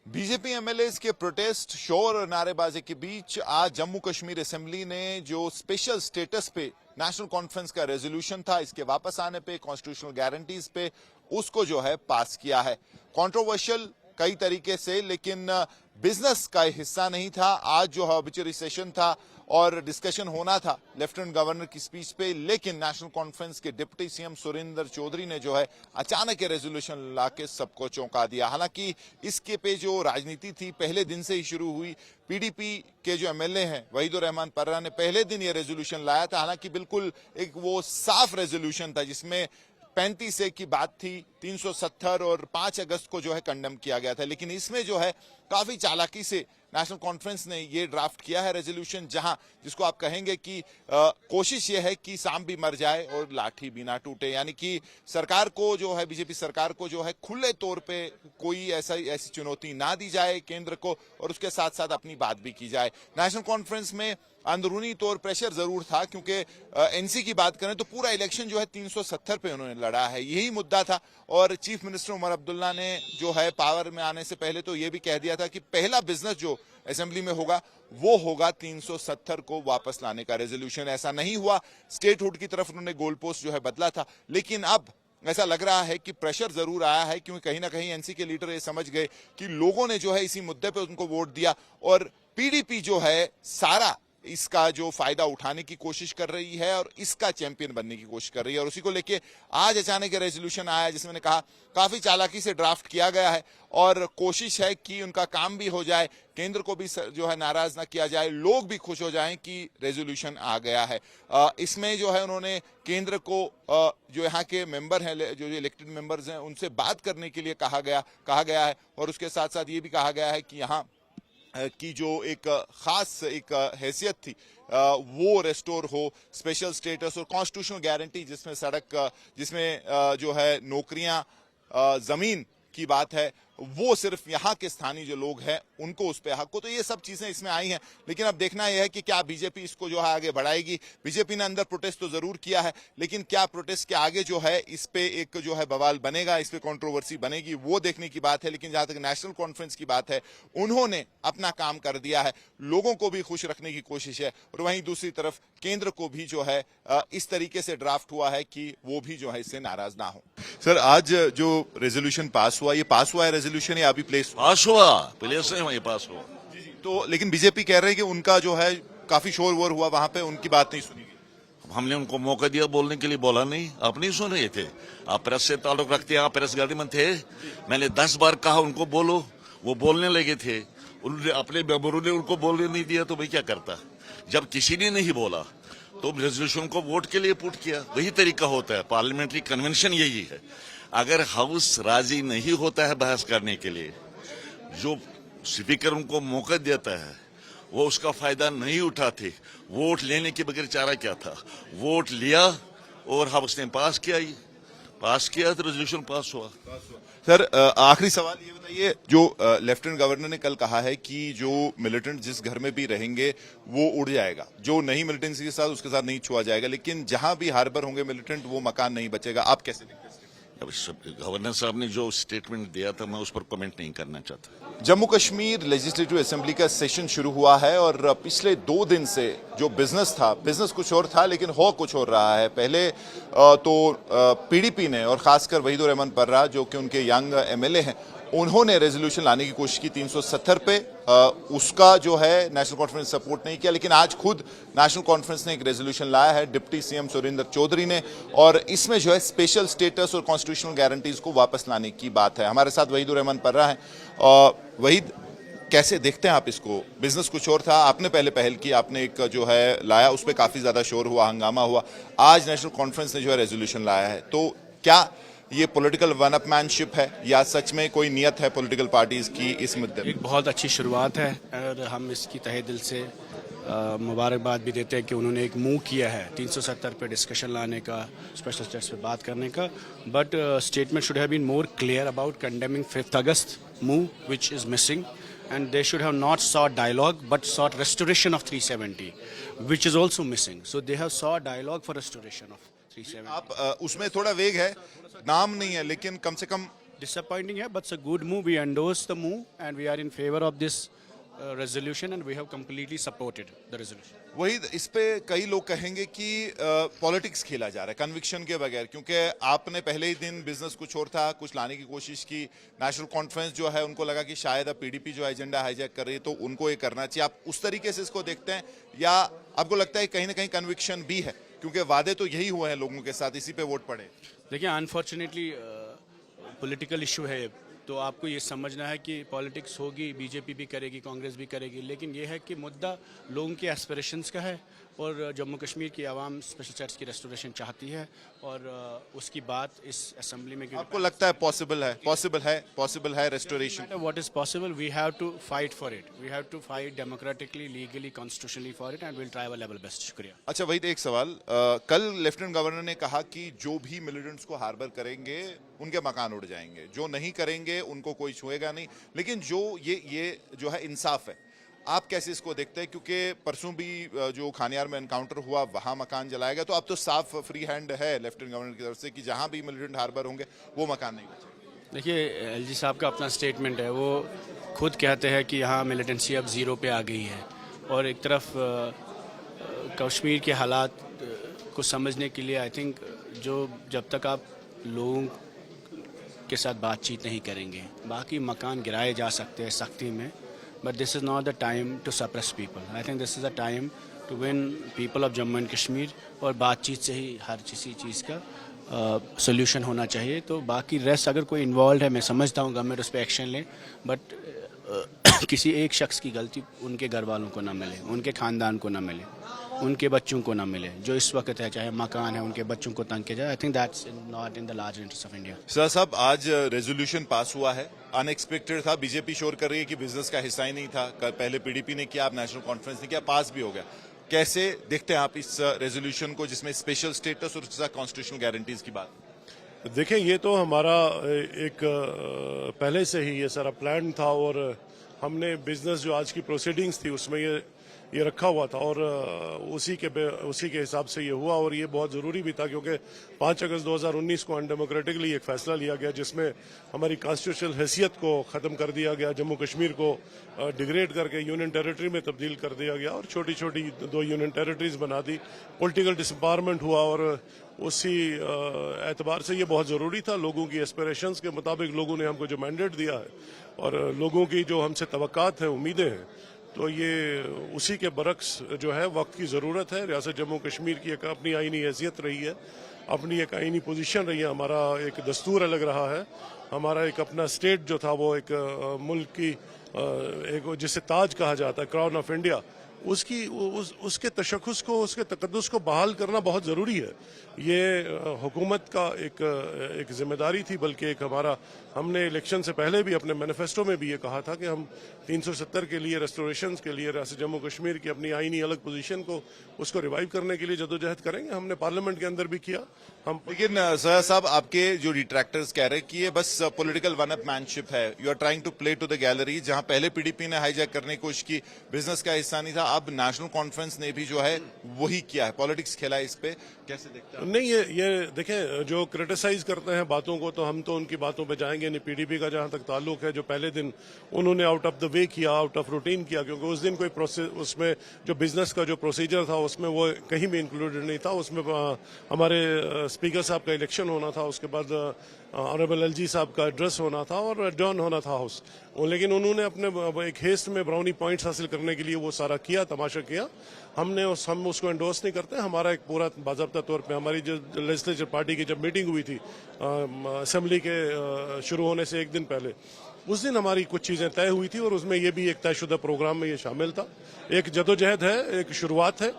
BJP MLAs के protest, शोर और नारेबाजी के बीच आज जम्मू कश्मीर असेंबली ने जो स्पेशल स्टेटस पे नेशनल कॉन्फ्रेंस का रेजोल्यूशन था, इसके वापस आने पे, कॉन्स्टिट्यूशनल गारंटीज पे, उसको जो है पास किया है। कंट्रोवर्शियल कई तरीके से, लेकिन बिजनेस का हिस्सा नहीं था। आज जो ऑब्चुरी सेशन था और डिस्कशन होना था लेफ्टिनेंट गवर्नर की स्पीच पे, लेकिन नेशनल कॉन्फ्रेंस के डिप्टी सीएम सुरेंद्र चौधरी ने जो है अचानक ये रेजोल्यूशन लाके सबको चौंका दिया। हालांकि इसके पे जो राजनीति थी पहले दिन से ही शुरू हुई। पीडीपी के जो एमएलए हैं वहीदुर रहमान पर्रा ने पहले दिन ये रेजोल्यूशन लाया था। हालांकि बिल्कुल एक वो साफ रेजोल्यूशन था जिसमें 35 की बात थी, 370 और 5 अगस्त को जो है कंडेम किया गया था। लेकिन इसमें जो है काफी चालाकी से नेशनल कॉन्फ्रेंस ने ये ड्राफ्ट किया है रेजोल्यूशन, जहां जिसको आप कहेंगे कि कोशिश ये है कि सांप भी मर जाए और लाठी भी ना टूटे। यानी कि सरकार को जो है, बीजेपी सरकार को जो है खुले तौर पे कोई ऐसी चुनौती ना दी जाए केंद्र को, और उसके साथ साथ अपनी बात भी की जाए। नेशनल कॉन्फ्रेंस में अंदरूनी तौर प्रेशर जरूर था, क्योंकि एनसी की बात करें तो पूरा इलेक्शन जो है 370 पे उन्होंने लड़ा है, यही मुद्दा था। और चीफ मिनिस्टर उमर अब्दुल्ला ने जो है पावर में आने से पहले तो ये भी कह दिया था कि पहला बिजनेस जो असेंबली में होगा वो होगा 370 को वापस लाने का रेजोल्यूशन। ऐसा नहीं हुआ, स्टेटहुड की तरफ उन्होंने गोल पोस्ट जो है बदला था। लेकिन अब ऐसा लग रहा है कि प्रेशर जरूर आया है, क्योंकि कहीं ना कहीं एनसी के लीडर ये समझ गए कि लोगों ने जो है इसी मुद्दे पे उनको वोट दिया, और पीडीपी जो है सारा इसका जो फायदा उठाने की कोशिश कर रही है और इसका चैंपियन बनने की कोशिश कर रही है। और उसी को लेके आज अचानक रेजोल्यूशन आया, जिसमें मैंने कहा काफी चालाकी से ड्राफ्ट किया गया है और कोशिश है कि उनका काम भी हो जाए, केंद्र को भी जो है नाराज ना किया जाए, लोग भी खुश हो जाएं कि रेजोल्यूशन आ गया है। इसमें जो है उन्होंने केंद्र को जो यहाँ के मेंबर हैं, जो इलेक्टेड मेंबर्स हैं, उनसे बात करने के लिए कहा गया है। और उसके साथ साथ ये भी कहा गया है कि यहाँ की जो एक खास एक हैसियत थी वो रेस्टोर हो, स्पेशल स्टेटस और कॉन्स्टिट्यूशनल गारंटी, जिसमें सड़क, जिसमें जो है नौकरियां, जमीन की बात है, वो सिर्फ यहाँ के स्थानीय जो लोग हैं उनको उस पे हक हो। तो ये सब चीजें इसमें आई हैं। लेकिन अब देखना यह है कि क्या बीजेपी इसको जो है आगे बढ़ाएगी। बीजेपी ने अंदर प्रोटेस्ट तो जरूर किया है, लेकिन क्या प्रोटेस्ट के आगे जो है इस पे एक जो है बवाल बनेगा, इस पे कंट्रोवर्सी बनेगी, वो देखने की बात है। लेकिन जहां तक नेशनल कॉन्फ्रेंस की बात है, उन्होंने अपना काम कर दिया है, लोगों को भी खुश रखने की कोशिश है, और वहीं दूसरी तरफ केंद्र को भी जो है इस तरीके से ड्राफ्ट हुआ है कि वो भी जो है इससे नाराज ना हो। सर, आज जो रेजोल्यूशन पास हुआ, ये पास हुआ है रेजोल्यूशन या अभी प्लेस हुआ नहीं वहीं पास हुआ। तो लेकिन बीजेपी कह रहे हैं कि उनका जो है काफी शोर वोर हुआ, वहां पे उनकी बात नहीं सुनी गई। हमने उनको मौका दिया बोलने के लिए, बोला नहीं, आप नहीं सुन रहे थे। आप प्रेस से ताल्लुक रखते हैं, आप प्रेस गाड़ी में थे। मैंने 10 बार कहा उनको बोलो, वो बोलने लगे थे। उन्होंने अपने मेंबरों ने उनको बोलने नहीं दिया, तो भाई क्या करता। जब किसी ने नहीं बोला तो रेजोल्यूशन को वोट के लिए पुट किया। वही तरीका होता है, पार्लियामेंट्री कन्वेंशन यही है। अगर हाउस राजी नहीं होता है बहस करने के लिए, जो स्पीकर उनको मौका देता है वो उसका फायदा नहीं उठाते। वोट लेने के बगैर चारा क्या था। वोट लिया और हाउस ने पास किया तो रेजोल्यूशन पास हुआ। सर, आखिरी सवाल ये बताइए, जो लेफ्टिनेंट गवर्नर ने कल कहा है कि जो मिलिटेंट जिस घर में भी रहेंगे वो उड़ जाएगा, जो नहीं मिलिटेंसी के साथ उसके साथ नहीं छुआ जाएगा, लेकिन जहां भी हार्बर होंगे मिलिटेंट वो मकान नहीं बचेगा। आप कैसे देखते हैं? गवर्नर साहब ने जो स्टेटमेंट दिया था, मैं उस पर कमेंट नहीं करना चाहता। जम्मू कश्मीर लेजिस्लेटिव असेंबली का सेशन शुरू हुआ है और पिछले 2 दिन से जो बिजनेस था, बिजनेस कुछ और था लेकिन हो कुछ और रहा है। पहले तो पीडीपी ने, और खासकर वहीदुर रहमान पर्रा जो कि उनके यंग एमएलए हैं, उन्होंने रेजोल्यूशन लाने की कोशिश की 370 पे। उसका जो है नेशनल कॉन्फ्रेंस सपोर्ट नहीं किया, लेकिन आज खुद नेशनल कॉन्फ्रेंस ने एक रेजोल्यूशन लाया है डिप्टी सीएम सुरेंद्र चौधरी ने, और इसमें जो है स्पेशल स्टेटस और कॉन्स्टिट्यूशनल गारंटीज को वापस लाने की बात है। हमारे साथ वहीदुर रहमान पर्रा है। वहीद, कैसे देखते हैं आप इसको? बिजनेस कुछ और था, आपने पहले पहल की, आपने एक जो है लाया, उस पर काफी ज्यादा शोर हुआ, हंगामा हुआ। आज नेशनल कॉन्फ्रेंस ने जो है रेजोल्यूशन लाया है, तो क्या ये पॉलिटिकल वन अपमैनशिप है या सच में कोई नियत है पॉलिटिकल पार्टीज की इस मुद्दे में? एक बहुत अच्छी शुरुआत है और हम इसकी तहे दिल से मुबारकबाद भी देते हैं कि उन्होंने एक मूव किया है 370 पे डिस्कशन लाने का, स्पेशल स्टेटस पे बात करने का। But statement should have been more clear about condemning 5th August move which is missing, and they should have not sought dialogue but sought restoration of 370, which is also missing. So they have sought dialogue for restoration of 370. आप उसमें थोड़ा वेग है, नाम नहीं है, लेकिन कम से कम disappointing है, but it's a good move. We endorse the move and we are in favor of this resolution and we have completely supported the resolution. वही इस पे कई लोग कहेंगे कि पॉलिटिक्स खेला जा रहा है कन्विक्शन के बगैर, क्योंकि आपने पहले ही दिन बिजनेस कुछ और था, कुछ लाने की कोशिश की, नेशनल कॉन्फ्रेंस जो है उनको लगा कि शायद अब पीडीपी जो एजेंडा हाईजैक कर रही है तो उनको ये करना चाहिए। आप उस तरीके से इसको देखते हैं या आपको लगता है कहीं ना कहीं कन्विक्शन भी है, क्योंकि वादे तो यही हुए हैं लोगों के साथ, इसी पे वोट पड़े? देखिए, अनफॉर्चुनेटली पॉलिटिकल इशू है, तो आपको ये समझना है कि पॉलिटिक्स होगी, बीजेपी भी करेगी, कांग्रेस भी करेगी, लेकिन ये है कि मुद्दा लोगों के एस्पिरेशंस का है और जम्मू कश्मीर की आवाम स्पेशल स्टेटस की रेस्टोरेशन चाहती है और उसकी बात इस असेंबली में आपको लगता है पॉसिबल है restoration? What is possible, we have to fight for it, we have to fight democratically, legally, constitutionally for it and will try our level best. शुक्रिया। अच्छा, वही एक सवाल, कल लेफ्टिनेंट गवर्नर ने कहा कि जो भी मिलिटेंट्स को हार्बर करेंगे उनके मकान उड़ जाएंगे, जो नहीं करेंगे उनको कोई छुएगा नहीं, लेकिन जो ये जो है इंसाफ है, आप कैसे इसको देखते हैं? क्योंकि परसों भी जो खानियार में एनकाउंटर हुआ वहां मकान जलाया गया, तो अब तो साफ फ्री हैंड है लेफ्टिनेंट गवर्नर की तरफ से कि जहां भी मिलिटेंट हार्बर होंगे वो मकान नहीं बचेगा। देखिए, एलजी साहब का अपना स्टेटमेंट है, वो खुद कहते हैं कि यहाँ मिलिटेंसी अब ज़ीरो पे आ गई है और एक तरफ कश्मीर के हालात को समझने के लिए आई थिंक जब तक आप लोगों के साथ बातचीत नहीं करेंगे, बाकी मकान गिराए जा सकते हैं सख्ती में, but this is not the time to suppress people. I think this is the time to win people of Jammu and Kashmir और बातचीत से ही हर किसी चीज़ का सोल्यूशन होना चाहिए। तो बाकी रेस्ट अगर कोई इन्वॉल्व है, मैं समझता हूँ गवर्नमेंट उस पर एक्शन ले, बट किसी एक शख्स की गलती उनके घर वालों को ना मिले, उनके ख़ानदान को ना मिले, उनके बच्चों को ना मिले, जो इस वक्त है, चाहे मकान है, उनके बच्चों को तंग किया जाए। I think that's not in the large interest of India. Sir साहब, आज रेजोल्यूशन पास हुआ है, अनएक्सपेक्टेड था, बीजेपी शोर कर रही है कि बिजनेस का हिस्सा ही नहीं था, पहले पीडीपी ने किया, अब नेशनल कॉन्फ्रेंस ने किया, पास भी हो गया। कैसे देखते हैं आप इस रेजोल्यूशन को जिसमें स्पेशल स्टेटस और उसके साथ कॉन्स्टिट्यूशनल गारंटीज की बात? देखें, ये तो हमारा एक पहले से ही ये सारा प्लान था और हमने बिजनेस जो आज की प्रोसीडिंग्स थी उसमें ये रखा हुआ था और उसी के हिसाब से ये हुआ और ये बहुत ज़रूरी भी था, क्योंकि 5 अगस्त 2019 को अनडेमोक्रेटिकली एक फैसला लिया गया जिसमें हमारी कॉन्स्टिट्यूशनल हैसियत को ख़त्म कर दिया गया, जम्मू कश्मीर को डिग्रेड करके यूनियन टेरिटरी में तब्दील कर दिया गया और छोटी छोटी 2 यूनियन टेरिटरीज बना दी, पॉलिटिकल डिसएम्पावरमेंट हुआ और उसी एतबार से ये बहुत ज़रूरी था। लोगों की एस्पिरेशंस के मुताबिक लोगों ने हमको जो मैंडेट दिया है और लोगों की जो हमसे तवक्कात हैं, उम्मीदें हैं, तो ये उसी के बरक्स जो है वक्त की ज़रूरत है। रियासत जम्मू कश्मीर की एक अपनी आईनी हैसियत रही है, अपनी एक आईनी पोजीशन रही है, हमारा एक दस्तूर अलग रहा है, हमारा एक अपना स्टेट जो था वो एक मुल्क की एक जिसे ताज कहा जाता है, क्राउन ऑफ इंडिया, उसके तशख़्ख़ुस को, उसके तक़द्दुस को बहाल करना बहुत ज़रूरी है। ये हुकूमत का एक ज़िम्मेदारी थी, बल्कि एक हमने इलेक्शन से पहले भी अपने मैनिफेस्टो में भी ये कहा था कि हम 370 के लिए, रेस्टोरेशन के लिए, रियासत जम्मू कश्मीर की अपनी आईनी अलग पोजीशन को उसको रिवाइव करने के लिए जदोजहद करेंगे। हमने पार्लियामेंट के अंदर भी किया। हम लेकिन सर साहब, आपके जो डिट्रैक्टर्स कह रहे हैं कि ये बस पॉलिटिकल वन अपमैनशिप है, you are trying to play to the gallery, जहां पहले पीडीपी ने हाईजैक करने की कोशिश की, बिजनेस का हिस्सा नहीं था, अब नेशनल कॉन्फ्रेंस ने भी जो है वही किया है, पॉलिटिक्स खेला है, इस पे कैसे देखते हैं? नहीं, ये देखें, जो क्रिटिसाइज करते हैं बातों को, तो हम तो उनकी बातों पे जाएंगे नहीं। पीडीपी का जहां तक ताल्लुक है, जो पहले दिन उन्होंने आउट ऑफ द वे किया, आउट ऑफ रूटीन किया, क्योंकि उस दिन कोई प्रोसेस, उसमें जो बिजनेस का जो प्रोसीजर था उसमें वो कहीं भी इंक्लूडेड नहीं था। उसमें हमारे स्पीकर साहब का इलेक्शन होना था, उसके बाद ऑनरेबल एलजी साहब का एड्रेस होना था और एडॉर्न होना था हाउस, लेकिन उन्होंने अपने एक हेस्ट में ब्राउनी पॉइंट्स हासिल करने के लिए वो सारा किया, तमाशा किया। हम उसको एंडोर्स नहीं करते। हमारा एक पूरा बाज़ाब्ता तौर पे हमारी जो लेजिस्लेचर पार्टी की जब मीटिंग हुई थी असेंबली के शुरू होने से एक दिन पहले, उस दिन हमारी कुछ चीज़ें तय हुई थी और उसमें ये भी एक तयशुदा प्रोग्राम में ये शामिल था। एक जदोजहद है, एक शुरुआत है,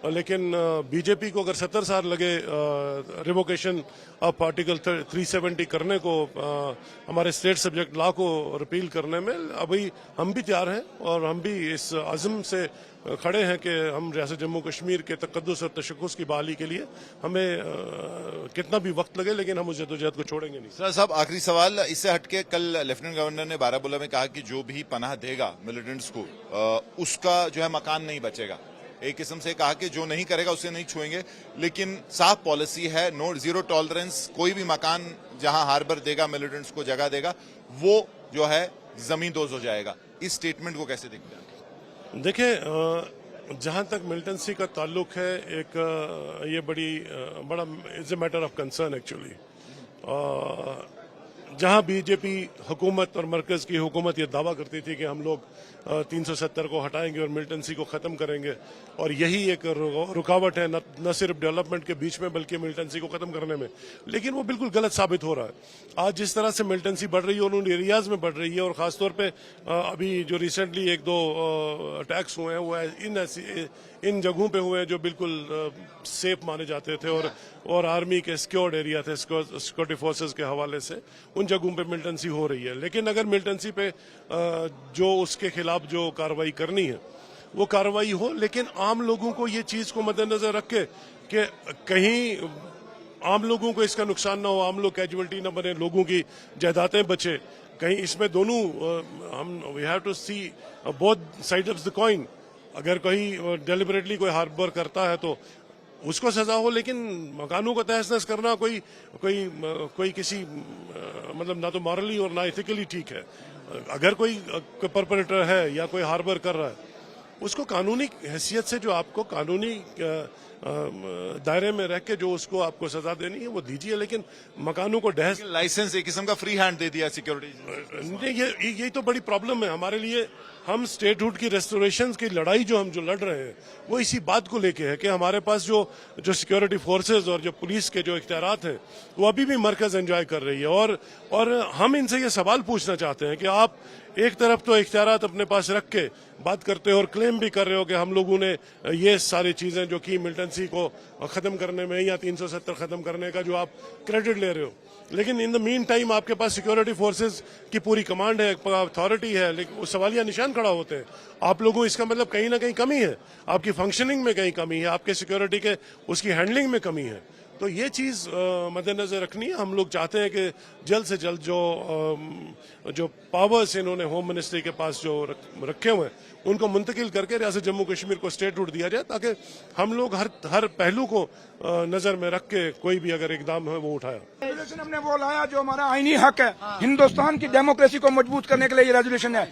लेकिन बीजेपी को अगर 70 साल लगे रिवोकेशन ऑफ आर्टिकल 370 करने को, हमारे स्टेट सब्जेक्ट लॉ को रिपील करने में, अभी हम भी तैयार हैं और हम भी इस अज़म से खड़े हैं कि हम रियासत जम्मू कश्मीर के तक़द्दुस और तशख़्ख़ुस की बहाली के लिए हमें कितना भी वक्त लगे, लेकिन हम उस जदोजहद को छोड़ेंगे नहीं। सर साहब, आखिरी सवाल, इससे हटके कल लेफ्टिनेंट गवर्नर ने बारामूला में कहा कि जो भी पनाह देगा मिलिटेंट्स को, उसका जो है मकान नहीं बचेगा, एक किस्म से कहा कि जो नहीं करेगा उसे नहीं छुएंगे, लेकिन साफ पॉलिसी है, नो जीरो टॉलरेंस। कोई भी मकान जहां हार्बर देगा, मिलिटेंट्स को जगह देगा, वो जो है जमींदोज हो जाएगा। इस स्टेटमेंट को कैसे देखते हैं? देखिए, जहां तक मिलिटेंसी का ताल्लुक है, एक ये बड़ा is a matter of concern actually. जहां बीजेपी हुकूमत और मरकज की हुकूमत ये दावा करती थी कि हम लोग 370 को हटाएंगे और मिलिटेंसी को खत्म करेंगे, और यही एक रुकावट है न सिर्फ डेवलपमेंट के बीच में बल्कि मिलिटेंसी को खत्म करने में, लेकिन वो बिल्कुल गलत साबित हो रहा है। आज जिस तरह से मिलिटेंसी बढ़ रही है और उन एरियाज में बढ़ रही है, और खासतौर पे अभी जो रिसेंटली एक दो अटैक्स हुए हैं वो इन जगहों पे हुए हैं जो बिल्कुल सेफ माने जाते थे और आर्मी के सिक्योर्ड एरिया थे, सिक्योरिटी फोर्सेस के हवाले से उन जगहों पे मिलिटेंसी हो रही है। लेकिन अगर मिलिटेंसी पे जो उसके खिलाफ जो कार्रवाई करनी है वो कार्रवाई हो, लेकिन आम लोगों को ये चीज को मद्देनजर रख के कि कहीं आम लोगों को इसका नुकसान ना हो, आम लोग कैजुअल्टी ना बने, लोगों की जायदादें बचे। कहीं इसमें दोनों हम we have to see both side of the coin. अगर कहीं डेलिबरेटली कोई हार्बर करता है तो उसको सजा हो, लेकिन मकानों को तहस नहस करना कोई किसी मतलब ना तो मॉरली और ना इथिकली ठीक है। अगर कोई परपरेटर है या कोई हार्बर कर रहा है, उसको कानूनी हैसियत से जो आपको कानूनी दायरे में रह के जो उसको आपको सजा देनी है वो दीजिए, लेकिन मकानों को डहस लाइसेंस एक किस्म का फ्री हैंड दे दिया सिक्योरिटी। यही तो बड़ी प्रॉब्लम है हमारे लिए। हम स्टेटहुड की रेस्टोरेशन की लड़ाई जो लड़ रहे हैं वो इसी बात को लेके है कि हमारे पास जो सिक्योरिटी फोर्सेस और जो पुलिस के जो इख्तियारात हैं वो अभी भी मरकज एंजॉय कर रही है, और हम इनसे ये सवाल पूछना चाहते हैं कि आप एक तरफ तो इख्तियारात अपने पास रख के बात करते हो और क्लेम भी कर रहे हो कि हम लोगों ने ये सारी चीजें जो की मिलिटेंसी को खत्म करने में या 370 खत्म करने का जो आप क्रेडिट ले रहे हो, लेकिन इन द मीन टाइम आपके पास सिक्योरिटी फोर्सेस की पूरी कमांड है, अथॉरिटी है, लेकिन वो सवालिया निशान खड़ा होते हैं। आप लोगों इसका मतलब कहीं ना कहीं कमी है, आपकी फंक्शनिंग में कहीं कमी है, आपके सिक्योरिटी के उसकी हैंडलिंग में कमी है। तो ये चीज मद्देनजर रखनी है। हम लोग चाहते हैं कि जल्द से जल्द जो पावर्स इन्होंने होम मिनिस्ट्री के पास जो रखे हुए हैं उनको मुंतकिल करके रियासत जम्मू कश्मीर को स्टेटहुड दिया जाए, ताकि हम लोग हर पहलू को नजर में रख के कोई भी अगर इकदाम है वो उठाया। रेजोल्यूशन हमने वो लाया जो हमारा आईनी हक है। हिंदुस्तान की डेमोक्रेसी को मजबूत करने के लिए ये रेजोल्यूशन है,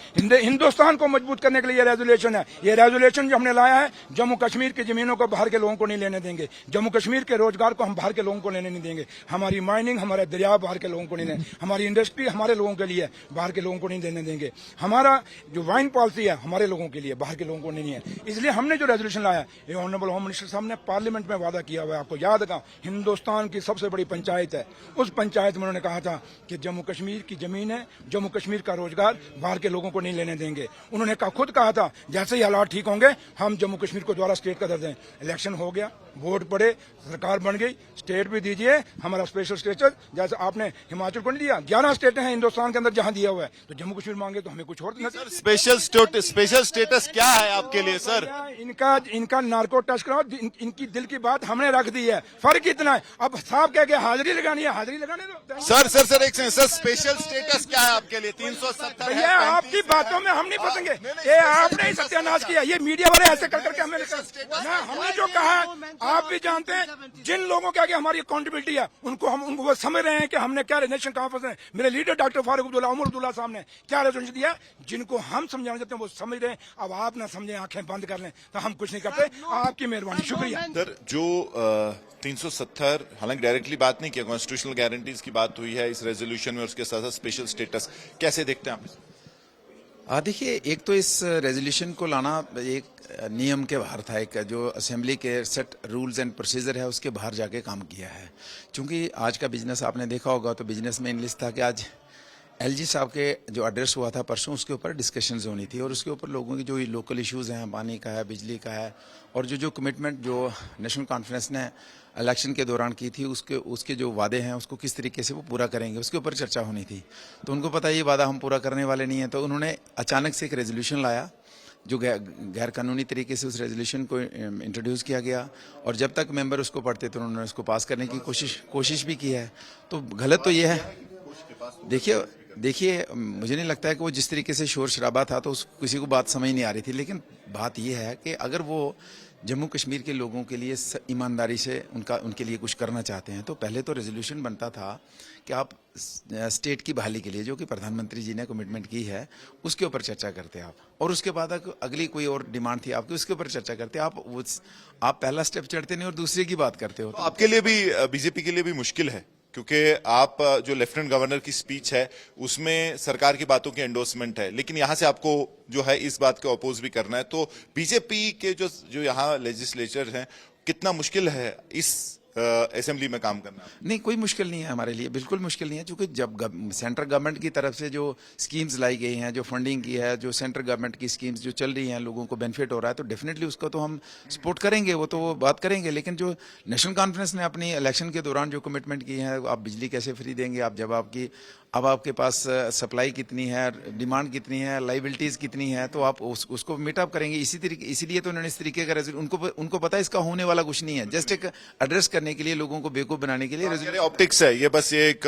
हिंदुस्तान को मजबूत करने के लिए ये रेजोल्यूशन है। ये रेजोल्यूशन जो हमने लाया है, जम्मू कश्मीर की जमीनों को बाहर के लोगों को नहीं लेने देंगे, जम्मू कश्मीर के रोजगार को हम बाहर के लोगों को लेने नहीं देंगे, हमारी माइनिंग हमारे दरिया बाहर के लोगों को नहीं देंगे, हमारी इंडस्ट्री हमारे लोगों के लिए बाहर के लोगों को नहीं देने देंगे, हमारा जो वाइन पॉलिसी है हमारे लोगों के लिए, बाहर के लोगों को नहीं है। इसलिए हमने जो रेजोल्यूशन लाया, ये ऑनरेबल होम मिनिस्टर साहब ने पार्लियामेंट में वादा किया हुआ है, आपको याद है, हिंदुस्तान की सबसे बड़ी पंचायत है, उस पंचायत में उन्होंने कहा था कि जम्मू कश्मीर की जमीन है, जम्मू कश्मीर का रोजगार बाहर के लोगों को नहीं लेने देंगे। उन्होंने खुद कहा था जैसे ही हालात ठीक होंगे हम जम्मू कश्मीर को दोबारा स्टेट का दर्जा दें। इलेक्शन हो गया, वोट पड़े, सरकार बन गई, स्टेट भी दीजिए हमारा स्पेशल स्टेटस, जैसे आपने हिमाचल को नहीं दिया। 11 स्टेट हैं हिंदुस्तान के अंदर जहां दिया हुआ है, तो जम्मू कश्मीर मांगे तो हमें कुछ और देना चाहिए। स्पेशल स्टेटस क्या है आपके लिए सर? इनका नार्को टेस्ट कराओ, इनकी दिल की बात हमने रख दी है। फर्क इतना है, अब साहब कह के हाजिरी लगानी है, हाजिरी लगाने दो। सर एक सेकंड सर, स्पेशल स्टेटस क्या है आपके लिए? 370 है। भैया आपकी बातों में हम नहीं फंसेंगे, ये आपने ही सत्यानाश किया, ये मीडिया वाले ऐसे कर करके हमने जो कहा आप भी जानते हैं। जिन लोगों के आगे हमारी अकाउंटेबिलिटी है उनको वो समझ रहे हैं कि हमने क्या नेशनल कॉन्फ्रेंस में मेरे लीडर डॉक्टर फारूक अब्दुल्ला, उमर अब्दुल्ला साहब ने क्या रेजोल्यूशन दिया, जिनको हम समझाना चाहते हैं वो समझ रहे हैं। अब आप ना समझें, आंखें बंद कर लें, तो हम कुछ नहीं करते। आपकी मेहरबानी, शुक्रिया। सर जो 370 हालांकि डायरेक्टली बात नहीं किया, कॉन्स्टिट्यूशनल गारंटीज की बात हुई है इस रेजोल्यूशन में, उसके साथ साथ स्पेशल स्टेटस कैसे देखते हैं आप? देखिए, एक तो इस रेजोल्यूशन को लाना एक नियम के बाहर था, एक जो असेंबली के सेट रूल्स एंड प्रोसीजर है उसके बाहर जाके काम किया है। क्योंकि आज का बिजनेस आपने देखा होगा तो बिजनेस में इनलिस्ट था कि आज एलजी साहब के जो एड्रेस हुआ था परसों, उसके ऊपर डिस्कशंस होनी थी और उसके ऊपर लोगों की जो लोकल इश्यूज हैं, पानी का है, बिजली का है, और जो कमिटमेंट जो नेशनल कॉन्फ्रेंस ने इलेक्शन के दौरान की थी उसके जो वादे हैं उसको किस तरीके से वो पूरा करेंगे, उसके ऊपर चर्चा होनी थी। तो उनको पता ये वादा हम पूरा करने वाले नहीं हैं, तो उन्होंने अचानक से एक रेजोल्यूशन लाया जो गैर कानूनी तरीके से उस रेजोल्यूशन को इंट्रोड्यूस किया गया, और जब तक मेंबर उसको पढ़ते थे उन्होंने उसको पास करने की कोशिश भी की है। तो गलत तो ये है, देखिए मुझे नहीं लगता है कि वो जिस तरीके से शोर शराबा था तो किसी को बात समझ नहीं आ रही थी, लेकिन बात यह है कि अगर वो जम्मू कश्मीर के लोगों के लिए ईमानदारी से उनके लिए कुछ करना चाहते हैं, तो पहले तो रेजोल्यूशन बनता था कि आप स्टेट की बहाली के लिए, जो कि प्रधानमंत्री जी ने कमिटमेंट की है, उसके ऊपर चर्चा करते आप, और उसके बाद अगली कोई और डिमांड थी आपकी, उसके ऊपर चर्चा करते आप पहला स्टेप चढ़ते नहीं और दूसरे की बात करते हो। तो आपके लिए भी, बीजेपी के लिए भी मुश्किल है, क्योंकि आप जो लेफ्टिनेंट गवर्नर की स्पीच है उसमें सरकार की बातों की एंडोर्समेंट है, लेकिन यहां से आपको जो है इस बात को अपोज भी करना है, तो बीजेपी के जो यहाँ लेजिस्लेचर हैं, कितना मुश्किल है इस असेंबली में काम करना? नहीं, कोई मुश्किल नहीं है हमारे लिए, बिल्कुल मुश्किल नहीं है, क्योंकि जब सेंट्रल गवर्नमेंट की तरफ से जो स्कीम्स लाई गई हैं, जो फंडिंग की है, जो सेंट्रल गवर्नमेंट की स्कीम्स जो चल रही हैं, लोगों को बेनिफिट हो रहा है, तो डेफिनेटली उसको तो हम सपोर्ट करेंगे, वो तो वो बात करेंगे। लेकिन जो नेशनल कॉन्फ्रेंस ने अपनी इलेक्शन के दौरान जो कमिटमेंट की है, आप बिजली कैसे फ्री देंगे, आप जब अब आपके पास सप्लाई कितनी है, डिमांड कितनी है, लाइबिलिटीज कितनी है, तो आप उसको मीटअप करेंगे। इसीलिए तो उन्होंने इस तरीके का उनको पता है इसका होने वाला कुछ नहीं है, जस्ट एक एड्रेस करने के लिए, लोगों को बेवकूफ बनाने के लिए ऑप्टिक्स है ये, बस ये एक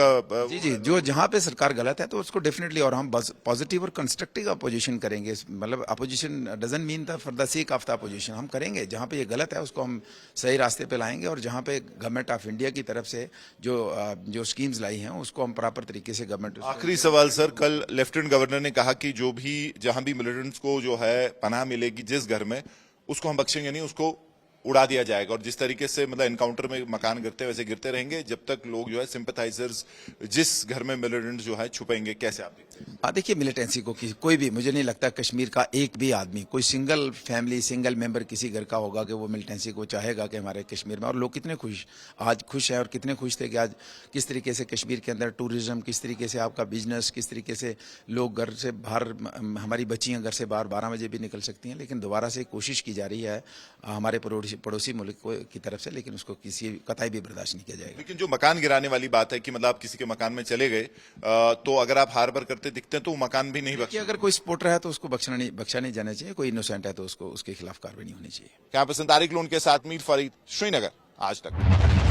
जी, जो जहां पे सरकार गलत है तो उसको डेफिनेटली, और हम पॉजिटिव और कंस्ट्रक्टिव अपोजिशन करेंगे, मतलब opposition doesn't mean the for the sake of the opposition, हम करेंगे जहां पे ये गलत है उसको हम सही रास्ते पे लाएंगे, और जहां पे गवर्नमेंट ऑफ इंडिया की तरफ से जो स्कीम्स लाई हैं उसको हम प्रॉपर तरीके से गवर्नमेंट। आखिरी सवाल सर, कल लेफ्टिनेंट गवर्नर ने कहा कि जहां भी मिलिटेंट्स को जो है पनाह मिलेगी जिस घर में, उसको हम बख्शेंगे नहीं, उसको उड़ा दिया जाएगा, और जिस तरीके से मतलब एनकाउंटर में मकान गिरते हैं वैसे गिरते रहेंगे जब तक लोग जो है सिंपैथाइजर्स जिस घर में मिलिटेंट्स जो है छुपेंगे। कैसे आप देखते हैं? देखिए, मिलिटेंसी को कोई भी, मुझे नहीं लगता कश्मीर का एक भी आदमी, कोई सिंगल फैमिली, सिंगल मेंबर किसी घर का होगा कि वो मिलिटेंसी को चाहेगा कि हमारे कश्मीर में, और लोग कितने आज खुश हैं, और कितने खुश थे कि आज किस तरीके से कश्मीर के अंदर टूरिज्म, किस तरीके से आपका बिजनेस, किस तरीके से लोग घर से बाहर, हमारी बच्चियां घर से बाहर 12 बजे भी निकल सकती हैं, लेकिन दोबारा से कोशिश की जा रही है हमारे पड़ोसी मुल्क की तरफ से, लेकिन उसको किसी कतई भी बर्दाश्त नहीं किया जाएगा। लेकिन जो मकान गिराने वाली बात है कि मतलब आप किसी के मकान में चले गए तो अगर आप हार्बर करते दिखते हैं तो वो मकान भी नहीं बख्शा। अगर कोई सपोर्टर है तो उसको बख्शा नहीं जाना चाहिए, कोई इनोसेंट है तो उसके खिलाफ कार्रवाई नहीं होनी चाहिए। कैंपस तारिक लोन के साथ मीर फरीद, श्रीनगर, आज तक।